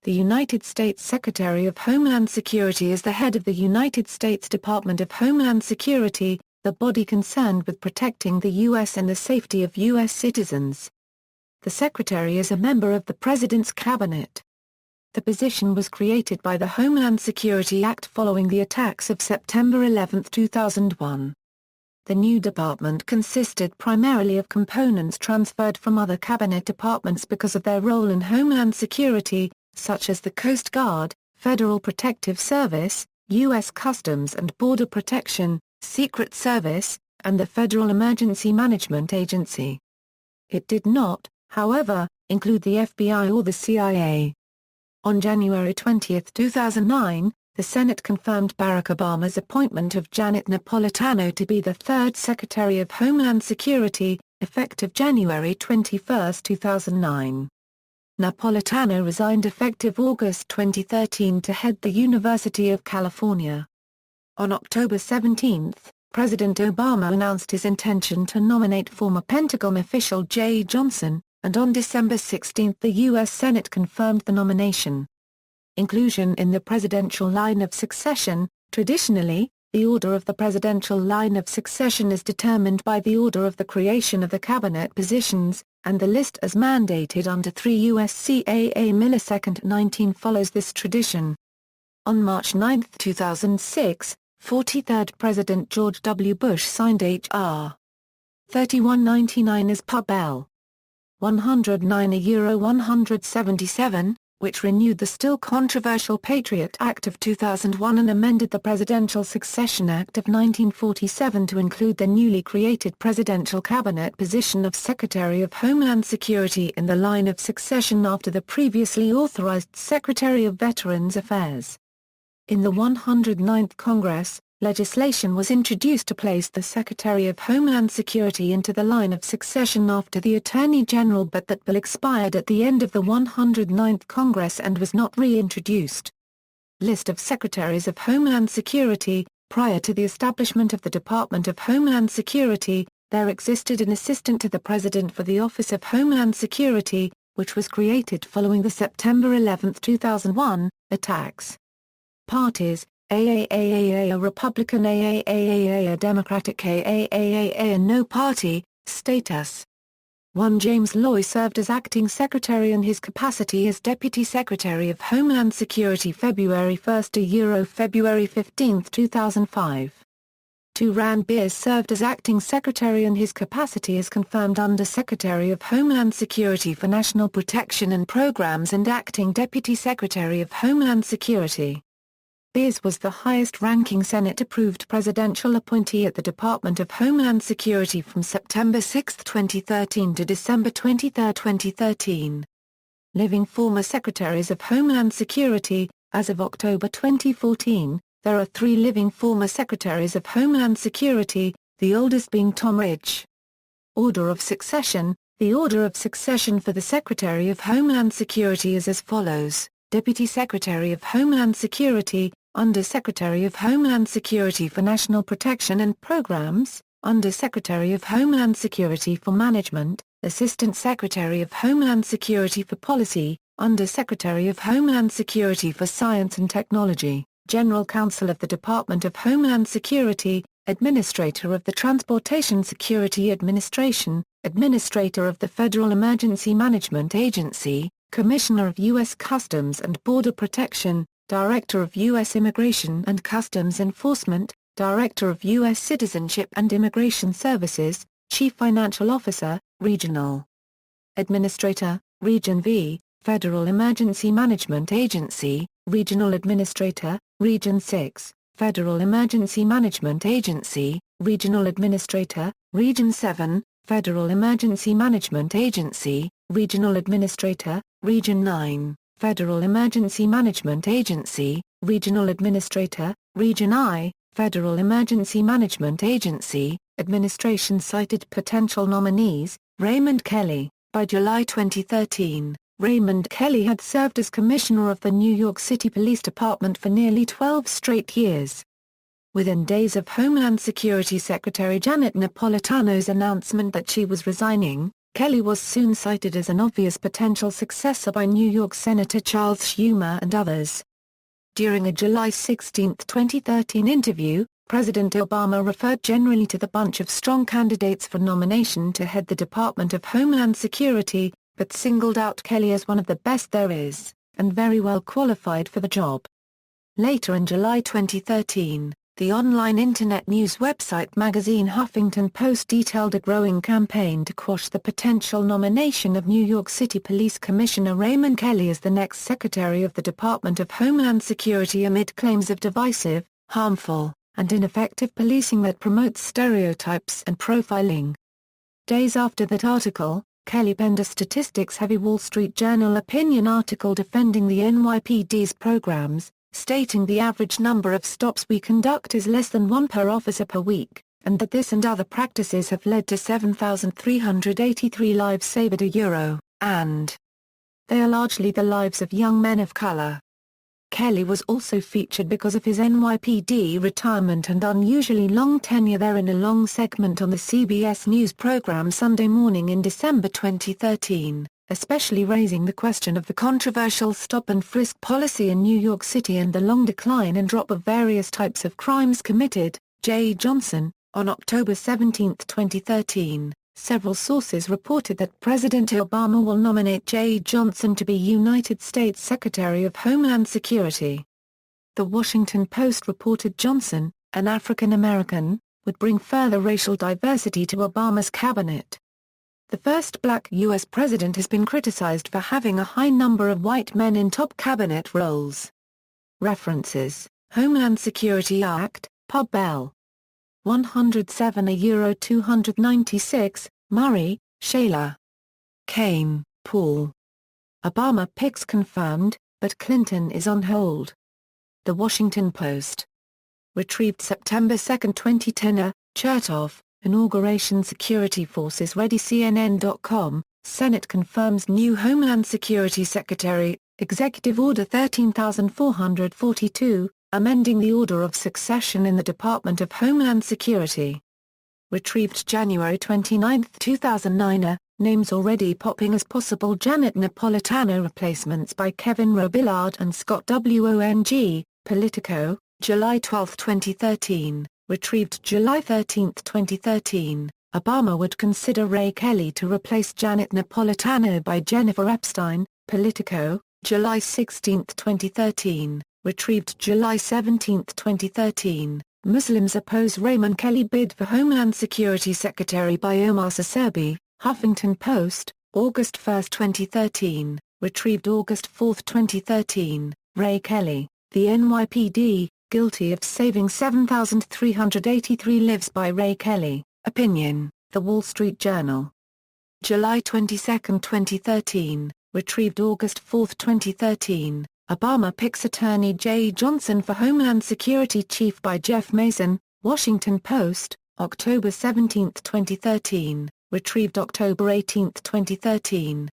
The United States Secretary of Homeland Security is the head of the United States Department of Homeland Security, the body concerned with protecting the U.S. and the safety of U.S. citizens. The Secretary is a member of the President's Cabinet. The position was created by the Homeland Security Act following the attacks of September 11, 2001. The new department consisted primarily of components transferred from other cabinet departments because of their role in Homeland Security, such as the Coast Guard, Federal Protective Service, U.S. Customs and Border Protection, Secret Service, and the Federal Emergency Management Agency. It did not, however, include the FBI or the CIA. On January 20, 2009, the Senate confirmed Barack Obama's appointment of Janet Napolitano to be the third Secretary of Homeland Security, effective January 21, 2009. Napolitano resigned effective August 2013 to head the University of California. On October 17, President Obama announced his intention to nominate former Pentagon official Jeh Johnson, and on December 16 the U.S. Senate confirmed the nomination. Inclusion in the presidential line of succession. Traditionally, the order of the presidential line of succession is determined by the order of the creation of the cabinet positions, and the list as mandated under 3 U.S.C.A.A. millisecond 19 follows this tradition. On March 9, 2006, 43rd President George W. Bush signed H.R. 3199 as Pub. L. 109/177, which renewed the still controversial Patriot Act of 2001 and amended the Presidential Succession Act of 1947 to include the newly created presidential cabinet position of Secretary of Homeland Security in the line of succession after the previously authorized Secretary of Veterans Affairs. In the 109th Congress, legislation was introduced to place the Secretary of Homeland Security into the line of succession after the Attorney General, but that bill expired at the end of the 109th Congress and was not reintroduced. List of Secretaries of Homeland Security. Prior to the establishment of the Department of Homeland Security, there existed an Assistant to the President for the Office of Homeland Security, which was created following the September 11, 2001, attacks. Parties: AAAA, a Republican, AAAA, a Democratic, AAAA, and no party. Status: 1. James Loy served as acting secretary in his capacity as Deputy Secretary of Homeland Security February 1 to February 15, 2005. 2. Rand Beers served as acting secretary in his capacity as confirmed Under Secretary of Homeland Security for National Protection and Programs and acting Deputy Secretary of Homeland Security. Beers was the highest-ranking Senate-approved presidential appointee at the Department of Homeland Security from September 6, 2013 to December 23, 2013. Living former Secretaries of Homeland Security. As of October 2014, there are 3 living former Secretaries of Homeland Security, the oldest being Tom Ridge. Order of succession. The order of succession for the Secretary of Homeland Security is as follows: Deputy Secretary of Homeland Security, Under Secretary of Homeland Security for National Protection and Programs, Under Secretary of Homeland Security for Management, Assistant Secretary of Homeland Security for Policy, Under Secretary of Homeland Security for Science and Technology, General Counsel of the Department of Homeland Security, Administrator of the Transportation Security Administration, Administrator of the Federal Emergency Management Agency, Commissioner of U.S. Customs and Border Protection, Director of U.S. Immigration and Customs Enforcement, Director of U.S. Citizenship and Immigration Services, Chief Financial Officer, Regional Administrator, Region V, Federal Emergency Management Agency, Regional Administrator, Region 6, Federal Emergency Management Agency, Regional Administrator, Region 7, Federal Emergency Management Agency, Regional Administrator, Region 9, Federal Emergency Management Agency, Regional Administrator, Region I, Federal Emergency Management Agency, Administration cited potential nominees. Raymond Kelly. By July 2013, Raymond Kelly had served as Commissioner of the New York City Police Department for nearly 12 straight years. Within days of Homeland Security Secretary Janet Napolitano's announcement that she was resigning, Kelly was soon cited as an obvious potential successor by New York Senator Charles Schumer and others. During a July 16, 2013 interview, President Obama referred generally to the bunch of strong candidates for nomination to head the Department of Homeland Security, but singled out Kelly as one of the best there is, and very well qualified for the job. Later in July 2013, the online internet news website magazine Huffington Post detailed a growing campaign to quash the potential nomination of New York City Police Commissioner Raymond Kelly as the next Secretary of the Department of Homeland Security amid claims of divisive, harmful, and ineffective policing that promotes stereotypes and profiling. Days after that article, Kelly penned a statistics-heavy Wall Street Journal opinion article defending the NYPD's programs, stating the average number of stops we conduct is less than one per officer per week, and that this and other practices have led to 7,383 lives saved and they are largely the lives of young men of color. Kelly was also featured because of his NYPD retirement and unusually long tenure there in a long segment on the CBS News program Sunday Morning in December 2013, especially raising the question of the controversial stop-and-frisk policy in New York City and the long decline and drop of various types of crimes committed. Jeh Johnson, on October 17, 2013, several sources reported that President Obama will nominate Jeh Johnson to be United States Secretary of Homeland Security. The Washington Post reported Johnson, an African American, would bring further racial diversity to Obama's cabinet. The first black U.S. president has been criticized for having a high number of white men in top cabinet roles. References: Homeland Security Act, Pub Bell. 107 Euro 296, Murray, Shayla. Kane, Paul. Obama picks confirmed, but Clinton is on hold. The Washington Post. Retrieved September 2, 2010. Chertoff, Inauguration Security Forces Ready. CNN.com, Senate confirms new Homeland Security Secretary, Executive Order 13442, amending the order of succession in the Department of Homeland Security. Retrieved January 29, 2009. Names already popping as possible Janet Napolitano replacements by Kevin Robillard and Scott Wong, Politico, July 12, 2013. Retrieved July 13, 2013. Obama would consider Ray Kelly to replace Janet Napolitano by Jennifer Epstein, Politico, July 16, 2013. Retrieved July 17, 2013. Muslims oppose Raymond Kelly bid for Homeland Security Secretary by Omar Saserbi, Huffington Post, August 1, 2013. Retrieved August 4, 2013. Ray Kelly, the NYPD, guilty of saving 7,383 lives by Ray Kelly, opinion, The Wall Street Journal. July 22, 2013. Retrieved August 4, 2013. Obama picks Attorney Jeh Johnson for Homeland Security Chief by Jeff Mason, Washington Post, October 17, 2013. Retrieved October 18, 2013.